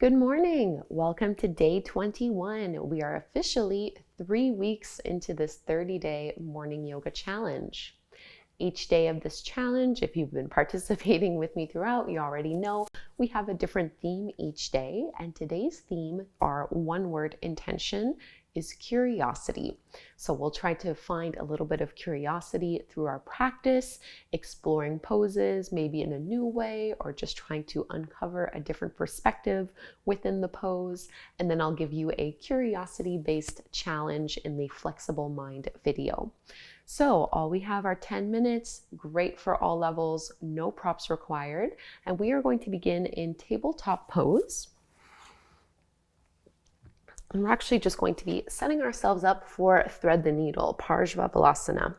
Good morning. Welcome to day 21. We are officially 3 weeks into this 30-day morning yoga challenge. Each day of this challenge, if you've been participating with me throughout, you already know we have a different theme each day. And today's theme, our one-word intention, is curiosity. So we'll try to find a little bit of curiosity through our practice, exploring poses, maybe in a new way, or just trying to uncover a different perspective within the pose. And then I'll give you a curiosity-based challenge in the Flexible Mind video. So all we have are 10 minutes, great for all levels, no props required. And we are going to begin in tabletop pose. And we're actually just going to be setting ourselves up for thread the needle, Parshvabalasana.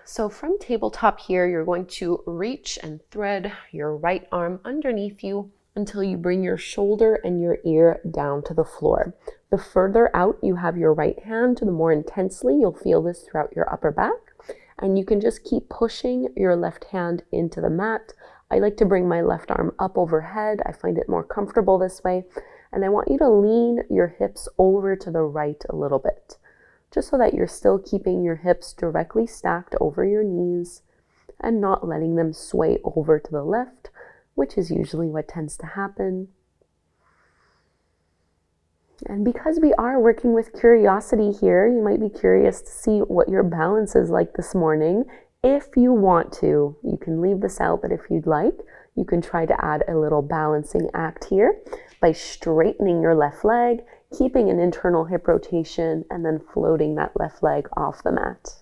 So from tabletop here, you're going to reach and thread your right arm underneath you until you bring your shoulder and your ear down to the floor. The further out you have your right hand, the more intensely you'll feel this throughout your upper back. And you can just keep pushing your left hand into the mat. I like to bring my left arm up overhead. I find it more comfortable this way. And I want you to lean your hips over to the right a little bit, just so that you're still keeping your hips directly stacked over your knees and not letting them sway over to the left, which is usually what tends to happen. And because we are working with curiosity here, you might be curious to see what your balance is like this morning. If you want to, you can leave this out, but if you'd like, you can try to add a little balancing act here by straightening your left leg, keeping an internal hip rotation, and then floating that left leg off the mat.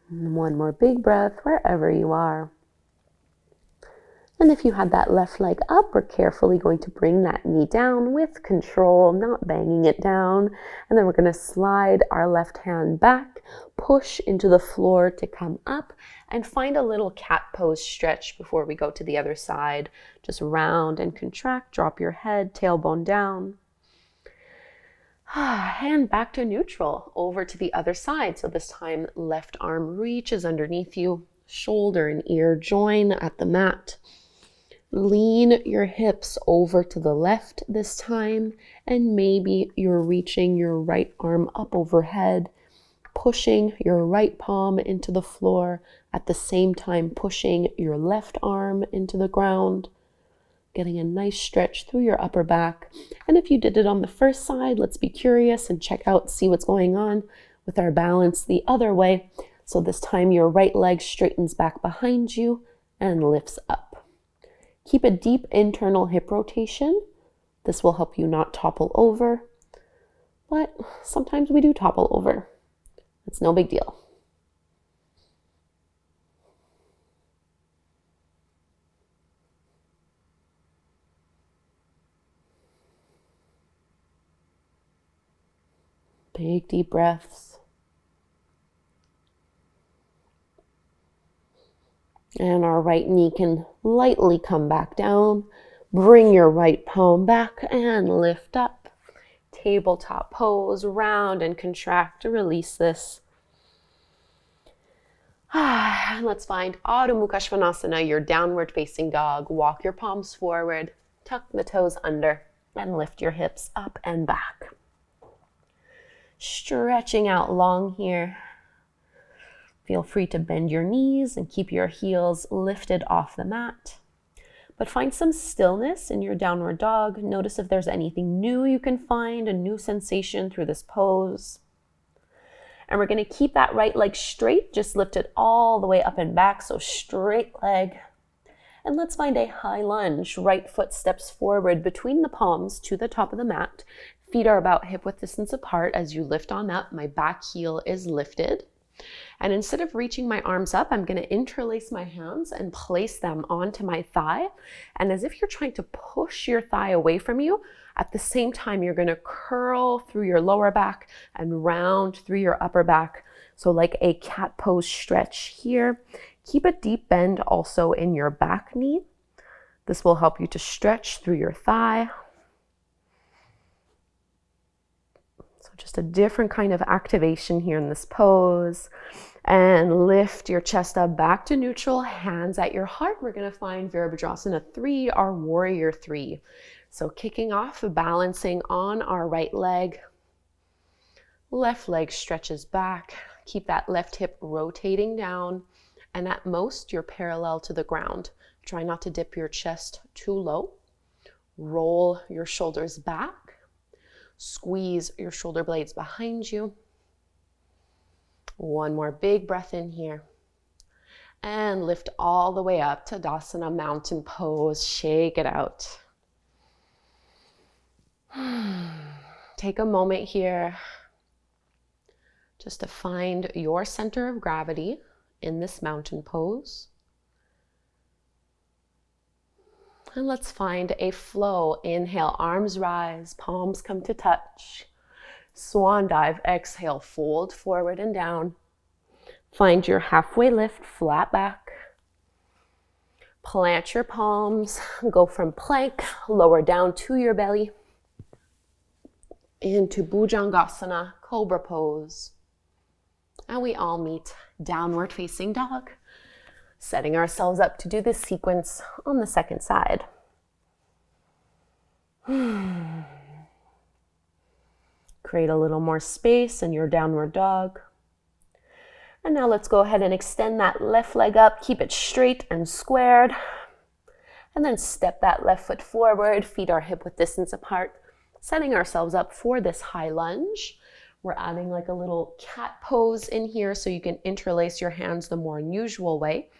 And one more big breath wherever you are. And if you had that left leg up, we're carefully going to bring that knee down with control, not banging it down. And then we're going to slide our left hand back, push into the floor to come up, and find a little cat pose stretch before we go to the other side. Just round and contract, drop your head, tailbone down. Hand back to neutral, over to the other side. So this time, left arm reaches underneath you, shoulder and ear join at the mat. Lean your hips over to the left this time, and maybe you're reaching your right arm up overhead, pushing your right palm into the floor, at the same time pushing your left arm into the ground, getting a nice stretch through your upper back. And if you did it on the first side, let's be curious and check out, see what's going on with our balance the other way. So this time your right leg straightens back behind you and lifts up. Keep a deep internal hip rotation. This will help you not topple over, but sometimes we do topple over. It's no big deal. Big deep breaths. And our right knee can lightly come back down. Bring your right palm back and lift up. Tabletop pose, round and contract to release this. And let's find Adho Mukha Svanasana, your downward facing dog. Walk your palms forward, tuck the toes under, and lift your hips up and back. Stretching out long here. Feel free to bend your knees and keep your heels lifted off the mat. But find some stillness in your downward dog. Notice if there's anything new you can find, a new sensation through this pose. And we're going to keep that right leg straight, just lift it all the way up and back, so straight leg. And let's find a high lunge. Right foot steps forward between the palms to the top of the mat. Feet are about hip width distance apart. As you lift on up, my back heel is lifted. And instead of reaching my arms up, I'm going to interlace my hands and place them onto my thigh. And as if you're trying to push your thigh away from you, at the same time, you're going to curl through your lower back and round through your upper back. So like a cat pose stretch here. Keep a deep bend also in your back knee. This will help you to stretch through your thigh. So just a different kind of activation here in this pose. And lift your chest up back to neutral, hands at your heart. We're going to find Virabhadrasana 3, our warrior 3. So kicking off, balancing on our right leg. Left leg stretches back. Keep that left hip rotating down. And at most, you're parallel to the ground. Try not to dip your chest too low. Roll your shoulders back. Squeeze your shoulder blades behind you. One more big breath in here. And lift all the way up to Tadasana, mountain pose. Shake it out. Take a moment here just to find your center of gravity in this mountain pose. And let's find a flow. Inhale, arms rise, palms come to touch. Swan dive, exhale, fold forward and down. Find your halfway lift, flat back. Plant your palms, go from plank, lower down to your belly. Into Bhujangasana, cobra pose. And we all meet downward facing dog. Setting ourselves up to do this sequence on the second side. Create a little more space in your downward dog. And now let's go ahead and extend that left leg up. Keep it straight and squared. And then step that left foot forward. Feet are hip width distance apart. Setting ourselves up for this high lunge. We're adding like a little cat pose in here so you can interlace your hands the more unusual way.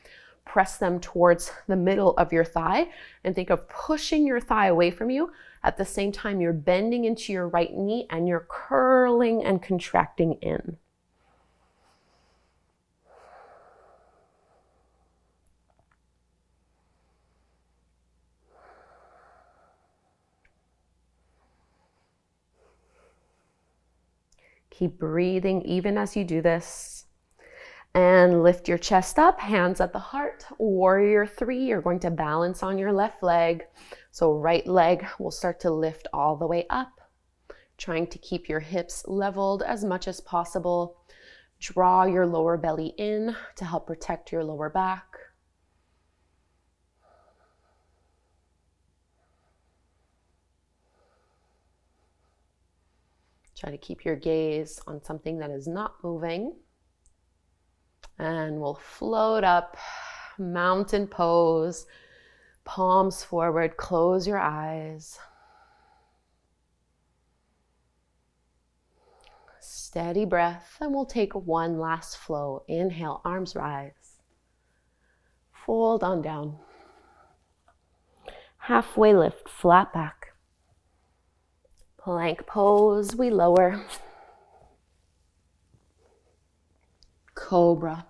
Press them towards the middle of your thigh and think of pushing your thigh away from you. At the same time, you're bending into your right knee and you're curling and contracting in. Keep breathing even as you do this. And lift your chest up, hands at the heart. Warrior 3, you're going to balance on your left leg. So right leg will start to lift all the way up. Trying to keep your hips leveled as much as possible. Draw your lower belly in to help protect your lower back. Try to keep your gaze on something that is not moving. And we'll float up, mountain pose, palms forward, close your eyes. Steady breath, and we'll take one last flow. Inhale, arms rise. Fold on down. Halfway lift, flat back. Plank pose, we lower. Cobra.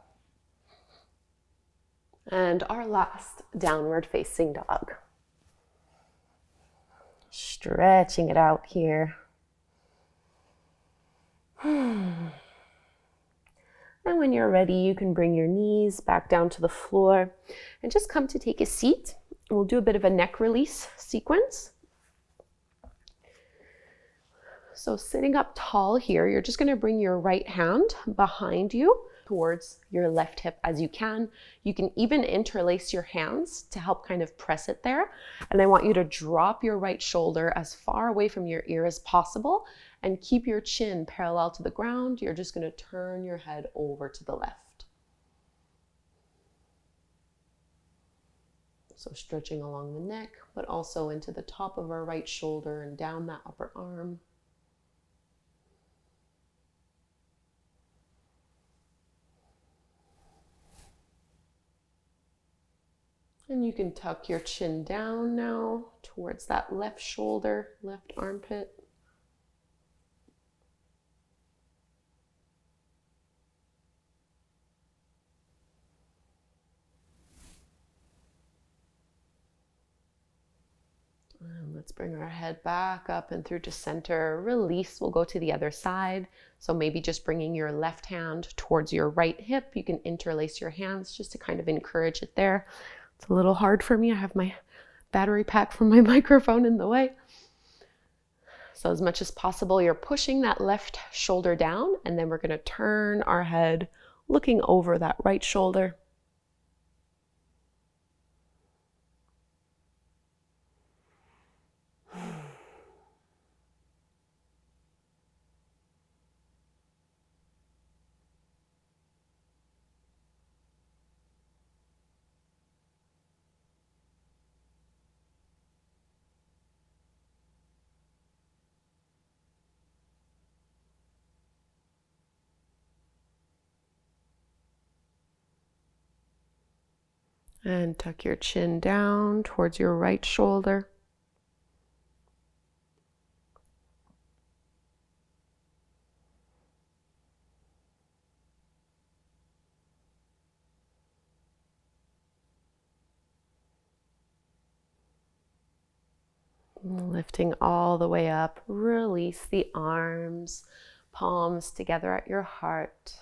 And our last downward facing dog. Stretching it out here. And when you're ready, you can bring your knees back down to the floor and just come to take a seat. We'll do a bit of a neck release sequence. So sitting up tall here, you're just going to bring your right hand behind you towards your left hip as you can. You can even interlace your hands to help kind of press it there. And I want you to drop your right shoulder as far away from your ear as possible and keep your chin parallel to the ground. You're just going to turn your head over to the left. So stretching along the neck, but also into the top of our right shoulder and down that upper arm. And you can tuck your chin down now towards that left shoulder, left armpit. And let's bring our head back up and through to center. Release, we'll go to the other side. So maybe just bringing your left hand towards your right hip. You can interlace your hands just to kind of encourage it there. It's a little hard for me. I have my battery pack from my microphone in the way. So as much as possible, you're pushing that left shoulder down, and then we're going to turn our head looking over that right shoulder. And tuck your chin down towards your right shoulder. Lifting all the way up, release the arms, palms together at your heart.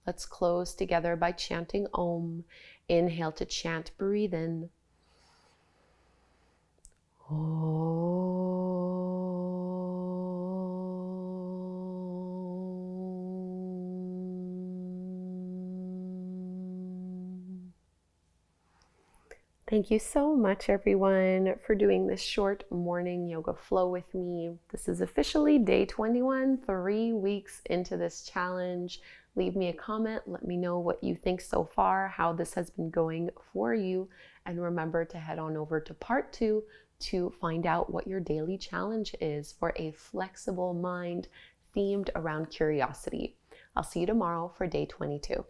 Let's close together by chanting Om. Inhale to chant, breathe in. Thank you so much, everyone, for doing this short morning yoga flow with me. This is officially day 21, 3 weeks into this challenge. Leave me a comment. Let me know what you think so far, how this has been going for you. And remember to head on over to part 2 to find out what your daily challenge is for a flexible mind themed around curiosity. I'll see you tomorrow for day 22.